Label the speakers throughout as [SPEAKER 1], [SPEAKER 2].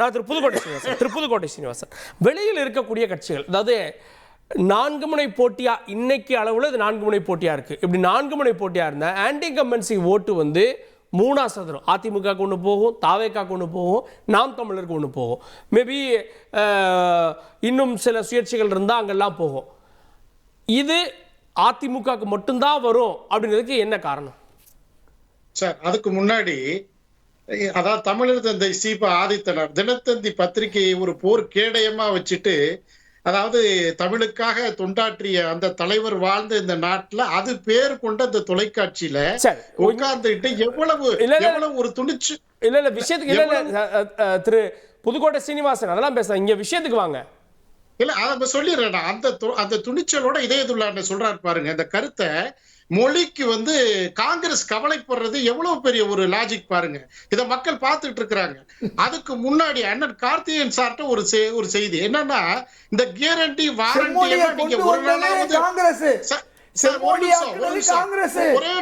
[SPEAKER 1] நான் திருப்புதுக்கோட்டை சீனிவாசன் வெளியில் இருக்கக்கூடிய கட்சிகள், அதாவது 4 முனை போட்டியா, இன்னைக்கு அளவில் இது 4 முனை போட்டியா இருக்கு. இப்படி 4 முனை போட்டியா இருந்தா ஆன்டி இன்கம்பன்சி ஓட்டு வந்து 3 சதுரம், அதிமுகவுக்கு ஒன்று போகும், தாவேக்காக்கு ஒன்று போகும், நாம் தமிழருக்கு ஒன்று போகும், மேபி இன்னும் சில சுயேட்சைகள் இருந்தால் அங்கெல்லாம் போகும். இது அதிமுகவுக்கு மட்டும்தான் வரும் அப்படிங்கிறதுக்கு என்ன காரணம்
[SPEAKER 2] சார்? அதுக்கு முன்னாடி அதாவது தமிழர் தந்தை சீபா ஆதித்தனார் தினத்தந்தி பத்திரிகையை ஒரு போர் கேடயமா வச்சுட்டு, அதாவது தமிழுக்காக தொண்டாற்றிய அந்த தலைவர் வாழ்ந்த இந்த நாட்டுல அது பேர் கொண்ட இந்த தொலைக்காட்சியில உட்கார்ந்துட்டு எவ்வளவு ஒரு துணிச்சு
[SPEAKER 1] இல்ல விஷயத்துக்கு திரு புதுக்கோட்டை சீனிவாசன் அதெல்லாம் பேச, இங்க விஷயத்துக்கு வாங்க.
[SPEAKER 2] இல்ல அத சொல்லிடுறேன். அந்த துணிச்சலோட இதயதுள்ள சொல்றாரு பாருங்க. இந்த கருத்தை மொழிக்கு வந்து காங்கிரஸ் கவலைப்படுறது எவ்வளவு பெரிய ஒரு லாஜிக் பாருங்க. இத மக்கள் பார்த்துட்டு இருக்கிறாங்க. அதுக்கு முன்னாடி அண்ணன் கார்த்திகேயன் சார்ட்ட ஒரு செய்தி என்னன்னா, இந்த கேரண்டி வாரண்டி நீங்க ஒரு நாளாவது ஒரே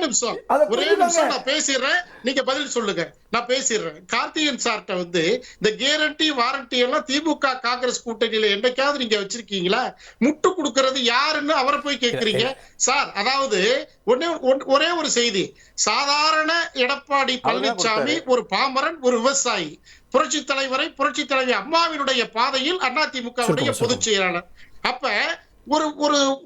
[SPEAKER 2] நிமிஷம் நான் பேசிடுறேன், நீங்க பதில் சொல்லுங்க, நான் பேசிடுறேன். கார்த்திகேயன் சார்ட்ட வந்து இந்த கேரண்டி வாரண்டி எல்லாம் திமுக காங்கிரஸ் கூட்டணியில என்னைக்காவது நீங்க வச்சிருக்கீங்களா? முட்டு கொடுக்கறது யாருன்னு அவரை போய் கேட்கிறீங்க சார். அதாவது ஒரே ஒரு செய்தி, சாதாரண எடப்பாடி பழனிசாமி ஒரு பாமரன், ஒரு விவசாயி, புரட்சி தலைவரை புரட்சி தலைவி அம்மாவினுடைய பாதையில் அதிமுகவுடைய பொதுச் செயலாளர். அப்ப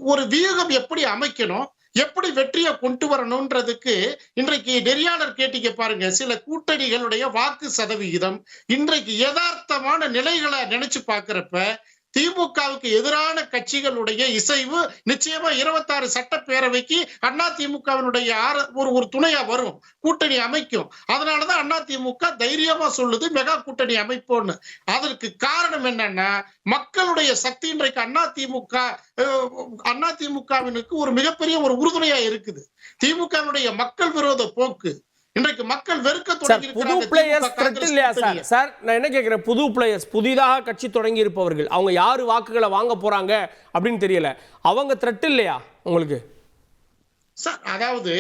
[SPEAKER 2] ஒரு வியூகம் எப்படி அமைக்கணும், எப்படி வெற்றியை கொண்டு வரணும்ன்றதுக்கு இன்றைக்கு நெறியாளர் கேட்டீங்க பாருங்க. சில கூட்டணிகளுடைய வாக்கு சதவிகிதம் இன்றைக்கு யதார்த்தமான நிலைகளை நினைச்சு பாக்குறப்ப திமுகவுக்கு எதிரான கட்சிகளுடைய இசைவு நிச்சயமா 26 சட்டப்பேரவைக்கு அதிமுகவினுடைய ஒரு துணையா வரும், கூட்டணி அமைக்கும். அதனாலதான் அதிமுக தைரியமா சொல்லுது மெகா கூட்டணி அமைப்போன்னு. அதற்கு காரணம் என்னன்னா, மக்களுடைய சக்தி இன்றைக்கு அதிமுகவினுக்கு ஒரு மிகப்பெரிய ஒரு உறுதுணையா இருக்குது. திமுகவினுடைய மக்கள் விரோத போக்கு இன்றைக்கு மக்கள் வெறுக்க தொடங்கி
[SPEAKER 1] புது பிளேயர்ஸ் த்ரெட் இல்லையா சார்? சார் நான் என்ன கேட்கிறேன், புது பிளேயர்ஸ், புதிதாக கட்சி தொடங்கி இருப்பவர்கள், அவங்க யாரு வாக்குகளை வாங்க போறாங்க அப்படின்னு தெரியல, அவங்க த்ரெட் இல்லையா உங்களுக்கு
[SPEAKER 2] சார்? அதாவது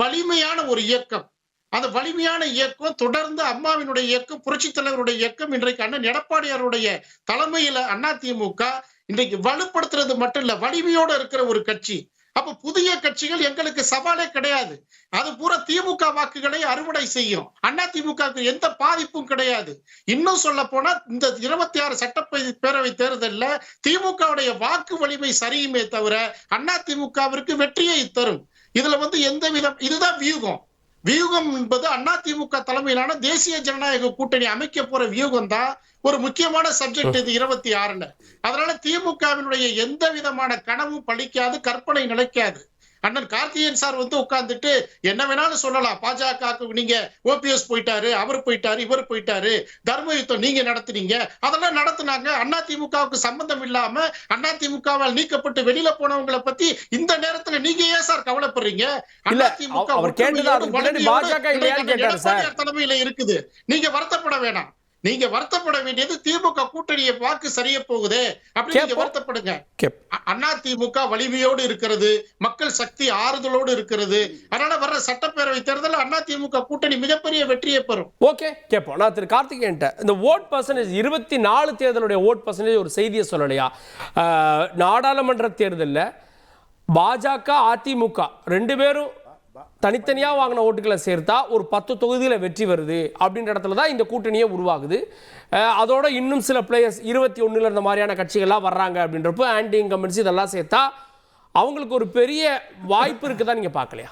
[SPEAKER 2] வலிமையான ஒரு இயக்கம், அந்த வலிமையான இயக்கம் தொடர்ந்து அம்மாவினுடைய இயக்கம், புரட்சி தலைவருடைய இயக்கம், இன்றைக்கு அண்ணன் எடப்பாடியாருடைய தலைமையில அதிமுக இன்றைக்கு வலுப்படுத்துறது மட்டும் இல்ல, வலிமையோட இருக்கிற ஒரு கட்சி. அப்ப புதிய கட்சிகள் எங்களுக்கு சவாலே கிடையாது. அது பூரா திமுக வாக்குகளை அறுவடை செய்யும். அதிமுகவுக்கு எந்த பாதிப்பும் கிடையாது. இன்னும் சொல்ல போனா இந்த 26 சட்டப்பேரவை தேர்தலில் திமுகவுடைய வாக்கு வலிமை சரியுமே தவிர அதிமுகவிற்கு வெற்றியை தரும். இதுல வந்து எந்த விதம், இதுதான் வியூகம். வியூகம் என்பது அதிமுக தலைமையிலான தேசிய ஜனநாயக கூட்டணி அமைக்க போற வியூகம் தான் ஒரு முக்கியமான சப்ஜெக்ட் இது 26ல. அதனால திமுகவினுடைய எந்த விதமான கனவும் பழிக்காது, கற்பனை நிலைக்காது. அண்ணன் கார்த்திகேயன் சார் வந்து உட்கார்ந்துட்டு என்ன வேணாலும் சொல்லலாம். பாஜக நீங்க ஓபிஎஸ் போயிட்டாரு, அவர் போயிட்டாரு, இவர் போயிட்டாரு, தர்ம யுத்தம் நீங்க நடத்துனீங்க, அதெல்லாம் நடத்துனாங்க. அதிமுகவுக்கு சம்பந்தம் இல்லாம அதிமுகவால் நீக்கப்பட்டு வெளியில போனவங்களை பத்தி இந்த நேரத்துல நீங்க ஏன் சார் கவலைப்படுறீங்க? அதிமுக தலைமையில இருக்குது. நீங்க வருத்தப்பட வேணாம். நீங்க வருத்தப்பட வேண்டியது திமுக கூட்டணியை வாக்கு சரிய போகுது அப்படி நீங்க வருத்தப்படுங்க. அதிமுக வலிமையோடு இருக்கிறது, மக்கள் சக்தி ஆறுதலோடு இருக்கிறது. அதனால வர்ற சட்டப்பேரவை தேர்தல் அதிமுக கூட்டணி மிகப்பெரிய வெற்றியை பெறும்.
[SPEAKER 1] ஓகே, கேட்போம். நான் திரு கார்த்திகேயன், இந்த ஓட் பர்சன்டேஜ் 24 தேர்தலுடைய ஓட் பர்சன்டேஜ் ஒரு செய்தியை சொல்லலையா? நாடாளுமன்ற தேர்தலில் பாஜக அதிமுக 2 பேரும் தனித்தனியா வாங்கின ஓட்டுகளை சேர்த்தா ஒரு 10 தொகுதியில வெற்றி வருது அப்படின்ற இடத்துல தான் இந்த கூட்டணியே உருவாகுது. அதோட இன்னும் சில பிளேயர்ஸ் 21 இந்த மாதிரியான கட்சிகள்லாம் வர்றாங்க அப்படின்றப்போ ஆன்டி இன்கம்பன்சி இதெல்லாம் சேர்த்தா அவங்களுக்கு ஒரு பெரிய வாய்ப்பு இருக்குதான் நீங்க பார்க்கலையா?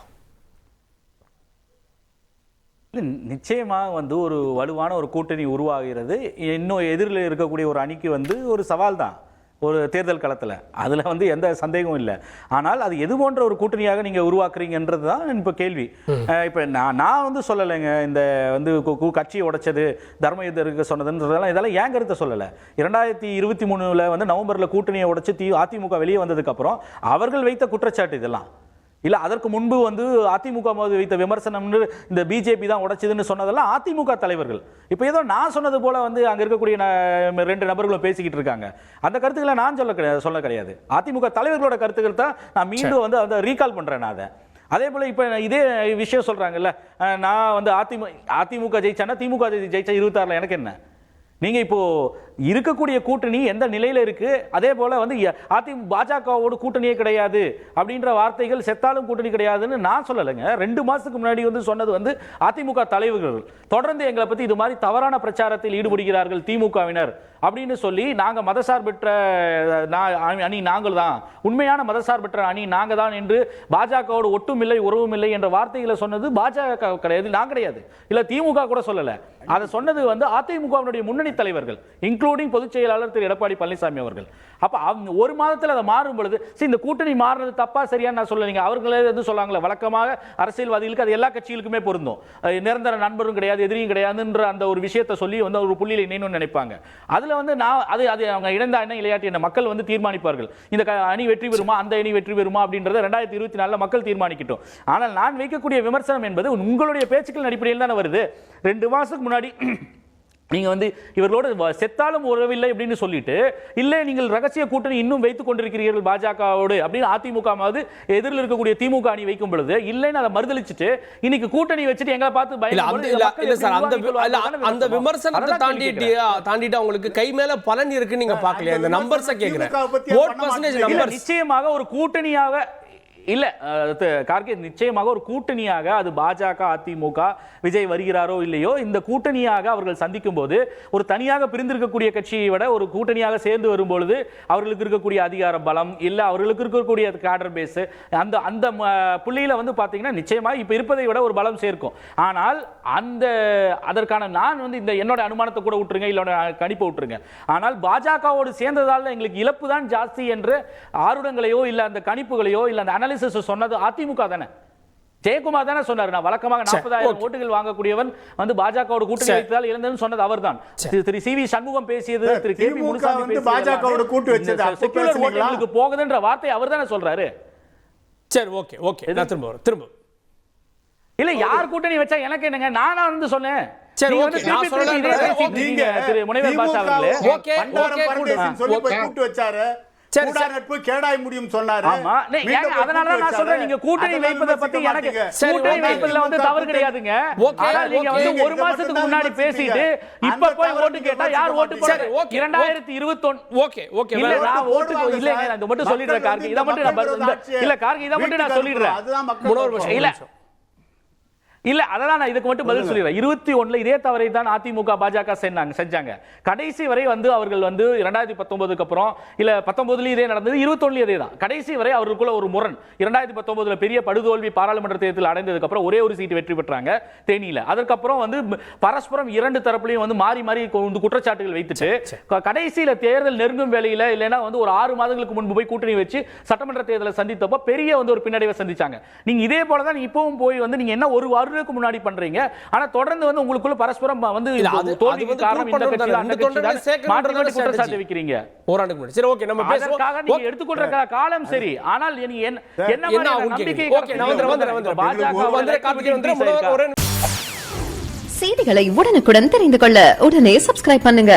[SPEAKER 3] நிச்சயமாக வந்து ஒரு வலுவான ஒரு கூட்டணி உருவாகிறது. இன்னும் எதிரில் இருக்கக்கூடிய ஒரு அணிக்கு வந்து ஒரு சவால் தான் ஒரு தேர்தல் களத்தில், அதில் வந்து எந்த சந்தேகமும் இல்லை. ஆனால் அது எது போன்ற ஒரு கூட்டணியாக நீங்கள் உருவாக்குறீங்கன்றது தான் இப்போ கேள்வி. இப்போ நான் வந்து சொல்லலைங்க, இந்த வந்து கட்சியை உடைச்சது தர்ம யுத்தருக்கு சொன்னதுன்றதெல்லாம் இதெல்லாம் ஏன் கருத்தை சொல்லலை. 2023 வந்து நவம்பரில் கூட்டணியை உடைச்சு அதிமுக வெளியே வந்ததுக்கப்புறம் அவர்கள் வைத்த குற்றச்சாட்டு இதெல்லாம் இல்லை. அதற்கு முன்பு வந்து அதிமுக வைத்த விமர்சனம் இந்த பிஜேபி தான் உடைச்சதுன்னு சொன்னதெல்லாம் அதிமுக தலைவர்கள். இப்போ ஏதோ நான் சொன்னது போல வந்து அங்கே இருக்கக்கூடிய 2 நபர்களும் பேசிக்கிட்டு இருக்காங்க. அந்த கருத்துக்களை நான் சொல்ல கிடையாது. அதிமுக தலைவர்களோட கருத்துக்கள் தான் நான் மீண்டும் வந்து அதை ரீகால் பண்ணுறேன். நான் அதை அதே போல் இப்போ இதே விஷயம் சொல்கிறாங்கல்ல, நான் வந்து அதிமுக ஜெயிச்சானா திமுக ஜெயிச்சா 26ல் எனக்கு என்ன? நீங்க இப்போ இருக்கக்கூடிய கூட்டணி எந்த நிலையில இருக்கு, அதே போல வந்து பாஜகவோடு கூட்டணியே கிடையாது அப்படின்ற வார்த்தைகள் செத்தாலும் கூட்டணி கிடையாதுன்னு நான் சொல்லலைங்க. 2 மாசத்துக்கு முன்னாடி வந்து சொன்னது வந்து அதிமுக தலைவர்கள் தொடர்ந்து எங்களை பத்தி இது மாதிரி தவறான பிரச்சாரத்தில் ஈடுபடுகிறார்கள் திமுகவினர் அப்படின்னு சொல்லி, நாங்க மதசார்பற்ற அணி நாங்கள் தான், உண்மையான மதசார்பற்ற அணி நாங்க தான் என்று பாஜகவோடு ஒட்டும் இல்லை உறவும் இல்லை என்ற வார்த்தைகளை சொன்னது பாஜக கிடையாது, நான் கிடையாது, இல்ல திமுக கூட சொல்லல. அதை சொன்னது வந்து அதிமுகவினுடைய முன்னணி தலைவர்கள் இன்க்ளூடிங் பொதுச் செயலாளர் திரு எடப்பாடி பழனிசாமி அவர்கள். அப்ப ஒரு மாதத்தில் அதை மாறும் பொழுது இந்த கூட்டணி மாறுறது தப்பா சரியான்னு நான் சொல்லலைங்க. அவர்களே வந்து சொல்லாங்களே, வழக்கமாக அரசியல்வாதிகளுக்கு அது எல்லா கட்சிகளுக்குமே பொருந்தும், நிரந்தர நண்பரும் கிடையாது எதிரியும் கிடையாதுன்ற அந்த ஒரு விஷயத்தை சொல்லி வந்து ஒரு புள்ளியில இணைன்னு நினைப்பாங்க. அதுல வந்து நான் அது அவங்க இணைந்த அணி விளையாட்டு என்ன மக்கள் வந்து தீர்மானிப்பார்கள், இந்த அணி வெற்றி பெறுமா அந்த அணி வெற்றி பெறுமா அப்படின்றத 2024 மக்கள் தீர்மானிக்கட்டும். ஆனால் நான் வைக்கக்கூடிய விமர்சனம் என்பது உங்களுடைய பேச்சுக்கள் அடிப்படையில் தானே வருது. 2 மாசத்துக்கு முன்னாடி நீங்க வந்து இவர்களோடு செத்தாலும் உறவில்லை அப்படின்னு சொல்லிட்டு, இல்லை நீங்கள் ரகசிய கூட்டணி இன்னும் வைத்துக் கொண்டிருக்கிறீர்கள் பாஜகவோடு அப்படின்னு அதிமுக எதிரில் இருக்கக்கூடிய திமுக அணி வைக்கும் பொழுது இல்லைன்னு அதை மறுதளிச்சுட்டு இன்னைக்கு கூட்டணி வச்சுட்டு எங்களை பார்த்து
[SPEAKER 1] அந்த விமர்சனத்தை தாண்டிட்டு அவங்களுக்கு கை மேல பலன் இருக்கு நீங்க பாக்கலையா? இந்த நம்பர்ஸ் கேக்குறேன்.
[SPEAKER 3] நிச்சயமாக ஒரு கூட்டணியாக இல்ல கார்கே, நிச்சயமாக ஒரு கூட்டணியாக அது பாஜக அதிமுக விஜய் வருகிறாரோ இல்லையோ, இந்த கூட்டணியாக அவர்கள் சந்திக்கும் போது ஒரு தனியாக பிரிந்திருக்கக்கூடிய கட்சியை விட ஒரு கூட்டணியாக சேர்ந்து வரும்பொழுது அவர்களுக்கு இருக்கக்கூடிய அதிகார பலம் இல்ல அவர்களுக்கு இருக்கக்கூடிய கேடர் பேஸ் அந்த அந்த புள்ளியில வந்து பாத்தீங்கன்னா நிச்சயமாக இப்ப இருப்பதை விட ஒரு பலம் சேர்க்கும். ஆனால் அதற்கான நான் வந்து இந்த என்னோட அனுமானத்தை கூட விட்டுருங்க, இல்ல கணிப்பை விட்டுருங்க, ஆனால் பாஜகவோடு சேர்ந்ததால் எங்களுக்கு இழப்பு தான் ஜாஸ்தி என்று ஆருடங்களையோ இல்ல அந்த கணிப்புகளையோ இல்ல அந்த சொன்னது அதிமுக தானே, ஜெயக்குமார் தானே சொன்னார். நான் வழக்கமாக 40,000 ஓட்டுகள் வாங்கக்கூடியவன் வந்து பாஜகவோட கூட்டணி வைத்ததால் இழந்ததுன்னு சொன்னது அவர்தான். திரு சி வி சண்முகம் பேசியது, திரு கே பி முனுசாமி பேசியது, பாஜகவோட கூட்டு வச்சது செக்குலர் ஓட்டுகளுக்கு போகுதுன்ற வார்த்தை அவர் தானே சொல்றாரு.
[SPEAKER 1] சரி, ஓகே ஓகே, நான் திரும்ப
[SPEAKER 3] இல்ல யார் கூட்டணி வச்சா எனக்கு என்னங்க, நானா வந்து சொன்னேன்.
[SPEAKER 1] சரி, ஓகே, நான் சொல்றேன்.
[SPEAKER 3] நீங்க திரு முனைவர் பாஷா அவர்களே
[SPEAKER 1] ஓகே
[SPEAKER 4] சொல்லி போய் கூட்டு வச்சாரு, நட்பு கேடாய் முடியும் சொன்னாரு.
[SPEAKER 3] அதனால தான் நான் சொல்றேன், நீங்க கூட்டணி வைப்பதை பத்தி எனக்கு கூட்டணி வைப்பதுல வந்து தவறு கிடையாதுங்க. ஆனால் நீங்க வந்து 1 மாசத்துக்கு முன்னாடி பேசிட்டு இப்ப போய் ஓட்டு கேட்டா யார் ஓட்டு போடுறது? 2021
[SPEAKER 1] ஓகே ஓகே,
[SPEAKER 3] இல்ல நான் ஓட்டு இல்லங்க, நான் இத மட்டும் சொல்லிடுறேன் கார்கி, இத மட்டும் நான் இல்ல கார்கி, இத மட்டும் நான் சொல்லிடுறேன்.
[SPEAKER 4] அதுதான் மக்கள்
[SPEAKER 3] இல்ல அதெல்லாம் நான் இதுக்கு மட்டும் பதில் சொல்லிடுறேன். 21 இதே தவறை தான் அதிமுக பாஜக செஞ்சாங்க. கடைசி வரை வந்து அவர்கள் வந்து 2019க்கு அப்புறம் இல்ல 19 இதே நடந்தது, 21 இதே தான். கடைசி வரை அவர்களுக்குள்ள ஒரு முரண். 2019 பெரிய படுதோல்வி பாராளுமன்ற தேர்தலில் அடைந்ததுக்கு அப்புறம் ஒரே ஒரு சீட் வெற்றி பெற்றாங்க தேனியில. அதற்கப்புறம் வந்து பரஸ்பரம் 2 தரப்புலையும் வந்து மாறி மாறி குற்றச்சாட்டுகள் வைத்துட்டு கடைசியில தேர்தல் நெருங்கும் வேளையில இல்லைன்னா வந்து ஒரு 6 மாதங்களுக்கு முன்பு போய் கூட்டணி வச்சு சட்டமன்ற தேர்தலை சந்தித்தப்போ பெரிய வந்து ஒரு பின்னடைவை சந்திச்சாங்க. நீங்க இதே போலதான் இப்பவும் போய் வந்து நீங்க என்ன ஒரு முன்னாடி பண்றீங்க, ஆனா தொடர்ந்து வந்து உங்களுக்குள்ள பரஸ்பரம் வந்து தோல்விக்கு காரணம் இந்த கட்சி அந்த கட்சி தான் மாற்றி மாற்றி குற்றச்சாட்டு வைக்கிறீங்க.
[SPEAKER 1] ஓராண்டுக்கு முன்னாடி சரி, ஓகே, நம்ம பேசுவோம்.
[SPEAKER 3] நீங்க எடுத்துக்கொள்ற காலம் சரி, ஆனால் என்ன நம்பிக்கை?
[SPEAKER 1] ஓகே, நான் வந்துறேன். பாஜக வந்து கார்த்திகேயன் வந்து
[SPEAKER 5] செய்திகளை உடனுக்குடன் தெரிந்து கொள்ள உடனே சப்ஸ்கிரைப் பண்ணுங்க.